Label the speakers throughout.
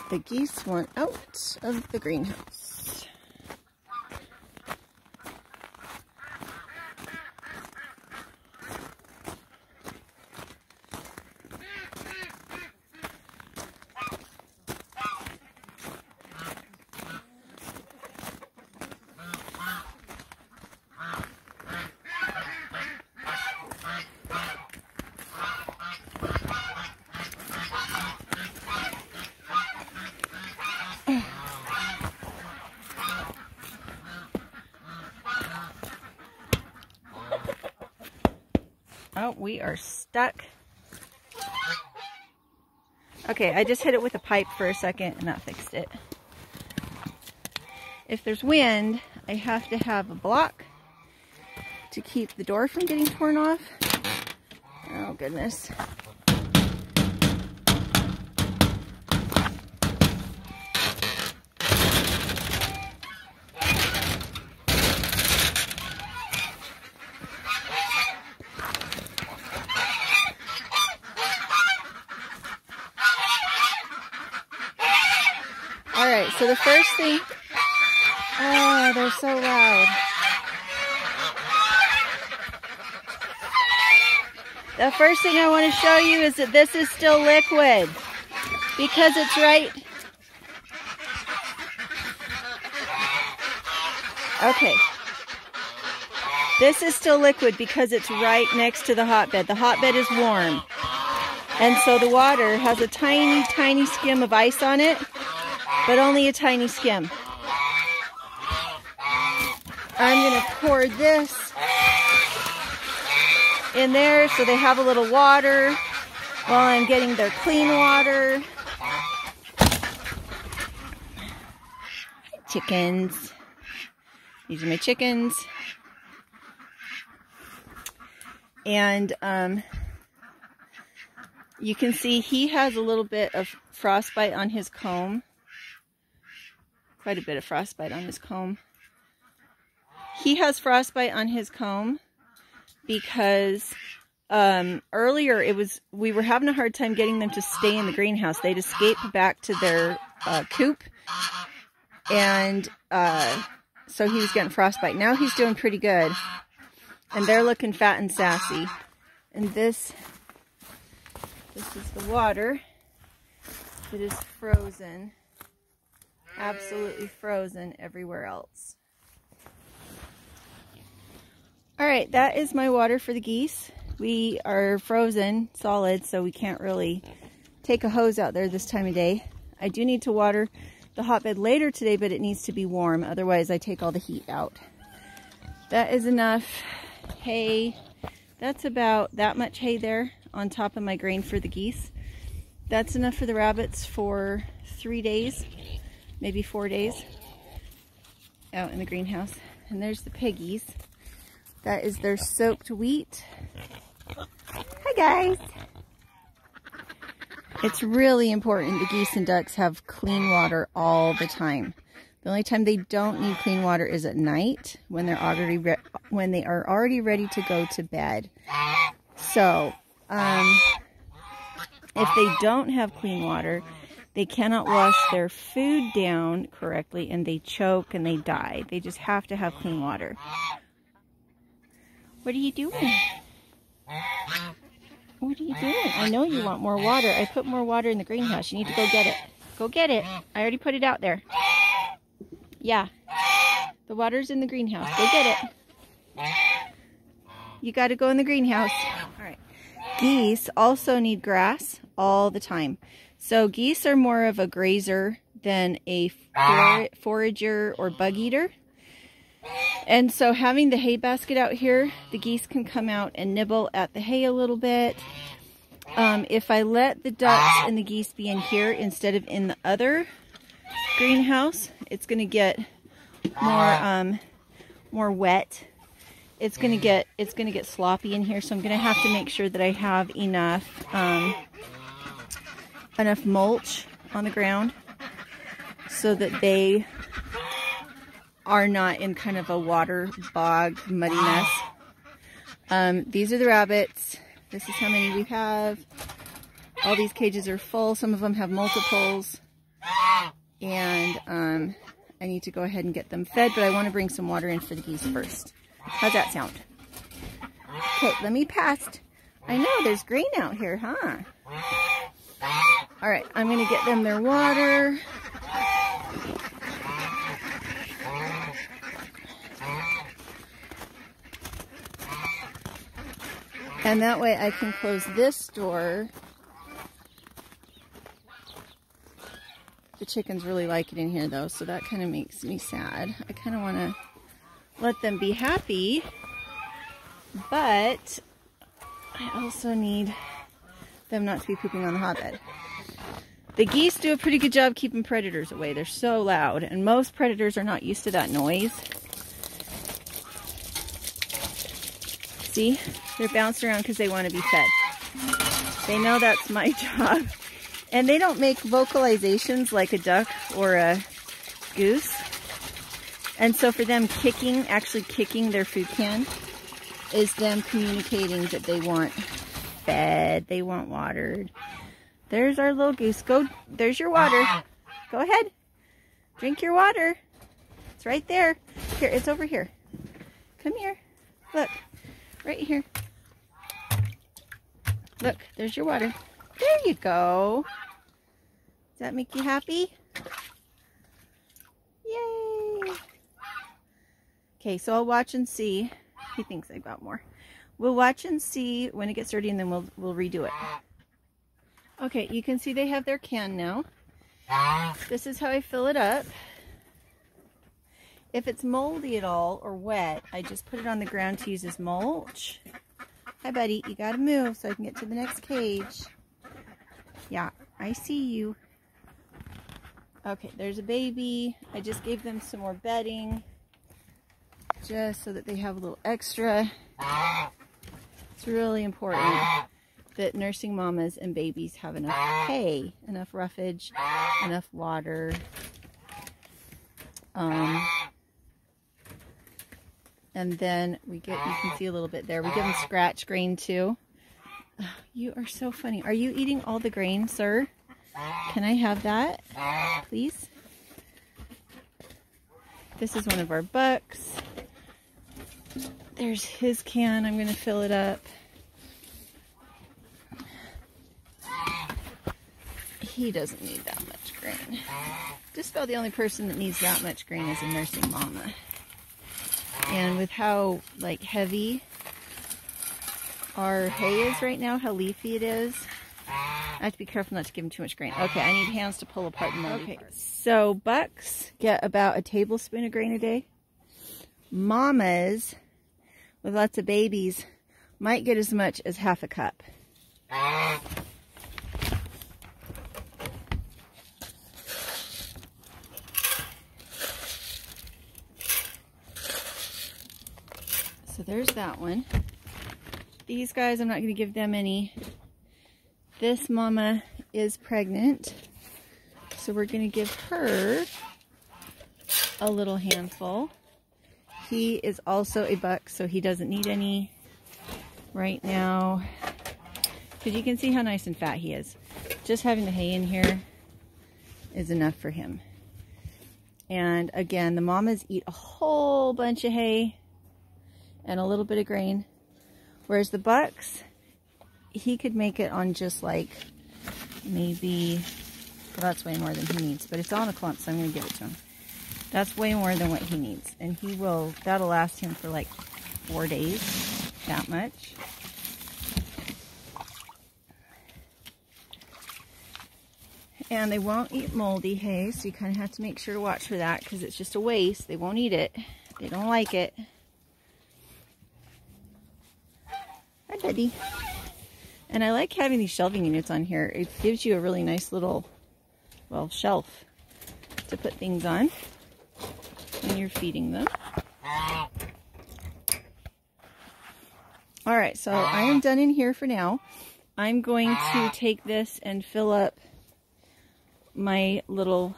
Speaker 1: the geese want out of the greenhouse. Oh, we are stuck. Okay, I just hit it with a pipe for a second and that fixed it. If there's wind, I have to have a block to keep the door from getting torn off. Oh, goodness. Alright, so the first thing, oh, they're so loud. The first thing I want to show you is that this is still liquid because it's right. Okay. This is still liquid because it's right next to the hotbed. The hotbed is warm. And so the water has a tiny, tiny skim of ice on it. But only a tiny skim. I'm going to pour this in there so they have a little water while I'm getting their clean water. Chickens. These are my chickens. And you can see he has a little bit of frostbite on his comb. Quite a bit of frostbite on his comb. He has frostbite on his comb because earlier we were having a hard time getting them to stay in the greenhouse. They'd escape back to their coop, and so he was getting frostbite. Now he's doing pretty good, and they're looking fat and sassy. And this is the water that is frozen. Absolutely frozen everywhere else. Alright, that is my water for the geese. We are frozen solid, so we can't really take a hose out there this time of day. I do need to water the hotbed later today, but it needs to be warm. Otherwise, I take all the heat out. That is enough hay. That's about that much hay there on top of my grain for the geese. That's enough for the rabbits for 3 days. Maybe 4 days out in the greenhouse. And there's the piggies. That is their soaked wheat. Hi guys. It's really important the geese and ducks have clean water all the time. The only time they don't need clean water is at night when they're already they are already ready to go to bed. So, if they don't have clean water, they cannot wash their food down correctly and they choke and they die. They just have to have clean water. What are you doing? What are you doing? I know you want more water. I put more water in the greenhouse. You need to go get it. Go get it. I already put it out there. Yeah. The water's in the greenhouse. Go get it. You got to go in the greenhouse. All right. Geese also need grass all the time. So geese are more of a grazer than a forager or bug eater. And so having the hay basket out here, the geese can come out and nibble at the hay a little bit. If I let the ducks and the geese be in here instead of in the other greenhouse, it's going to get more wet. It's going to get sloppy in here, so I'm going to have to make sure that I have enough mulch on the ground so that they are not in kind of a water bog, muddy mess. These are the rabbits. This is how many we have. All these cages are full. Some of them have multiples. And I need to go ahead and get them fed, but I want to bring some water in for the geese first. How's that sound? Okay, let me pass. I know, there's grain out here, huh? All right, I'm going to get them their water. And that way I can close this door. The chickens really like it in here though, so that kind of makes me sad. I kind of want to let them be happy, but I also need them not to be pooping on the hotbed. The geese do a pretty good job keeping predators away. They're so loud, and most predators are not used to that noise. See? They're bouncing around because they want to be fed. They know that's my job. And they don't make vocalizations like a duck or a goose. And so for them kicking, actually kicking their food can, is them communicating that they want fed, they want watered. There's our little goose. Go, there's your water. Go ahead. Drink your water. It's right there. Here, it's over here. Come here. Look. Right here. Look, there's your water. There you go. Does that make you happy? Yay! Okay, so I'll watch and see. He thinks I got more. We'll watch and see when it gets dirty, and then we'll redo it. Okay, you can see they have their can now. This is how I fill it up. If it's moldy at all or wet, I just put it on the ground to use as mulch. Hi, buddy. You gotta move so I can get to the next cage. Yeah, I see you. Okay, there's a baby. I just gave them some more bedding, just so that they have a little extra. It's really important that nursing mamas and babies have enough hay, enough roughage, enough water. And then we get, you can see a little bit there. We give them scratch grain too. Oh, you are so funny. Are you eating all the grain, sir? Can I have that, please? This is one of our bucks. There's his can. I'm going to fill it up. He doesn't need that much grain. Just about the only person that needs that much grain is a nursing mama. And with how like heavy our hay is right now, how leafy it is, I have to be careful not to give them too much grain. Okay, I need hands to pull apart the moldy part. So bucks get about a tablespoon of grain a day. Mamas with lots of babies might get as much as half a cup. So there's that one. These guys, I'm not going to give them any. This mama is pregnant, so we're going to give her a little handful. He is also a buck, so he doesn't need any right now. Because you can see how nice and fat he is. Just having the hay in here is enough for him. And again, the mamas eat a whole bunch of hay and a little bit of grain. Whereas the bucks, he could make it on just like maybe, well, that's way more than he needs. But it's all in a clump, so I'm going to give it to him. That's way more than what he needs. And he will, that'll last him for like 4 days, that much. And they won't eat moldy hay, so you kind of have to make sure to watch for that because it's just a waste. They won't eat it. They don't like it. Hi, buddy. And I like having these shelving units on here. It gives you a really nice little, well, shelf to put things on when you're feeding them. All right, so I am done in here for now. I'm going to take this and fill up my little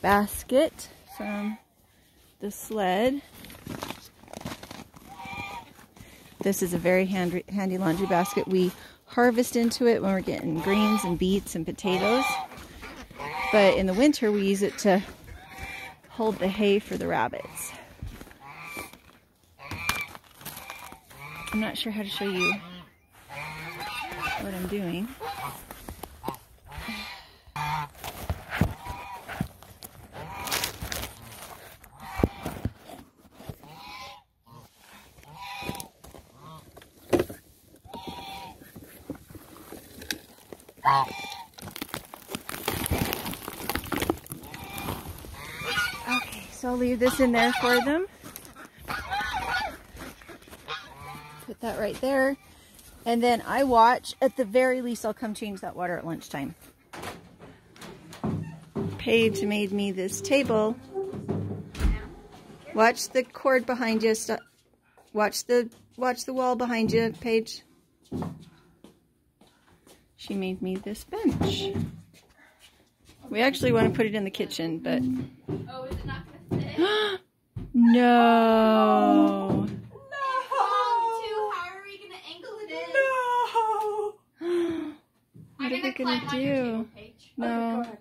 Speaker 1: basket from the sled. This is a very handy laundry basket. We harvest into it when we're getting greens and beets and potatoes. But in the winter, we use it to hold the hay for the rabbits. I'm not sure how to show you what I'm doing. Okay, so I'll leave this in there for them. Put that right there. And then I watch. At the very least, I'll come change that water at lunchtime. Paige made me this table. Watch the cord behind you. Watch the wall behind you, Paige. She made me this bench. We actually want to put it in the kitchen, but...
Speaker 2: Oh, is it not going to fit?
Speaker 1: No!
Speaker 2: No! How are we going to angle it in?
Speaker 1: No! What are we going to do?
Speaker 2: Page.
Speaker 1: No.
Speaker 2: Okay, go ahead.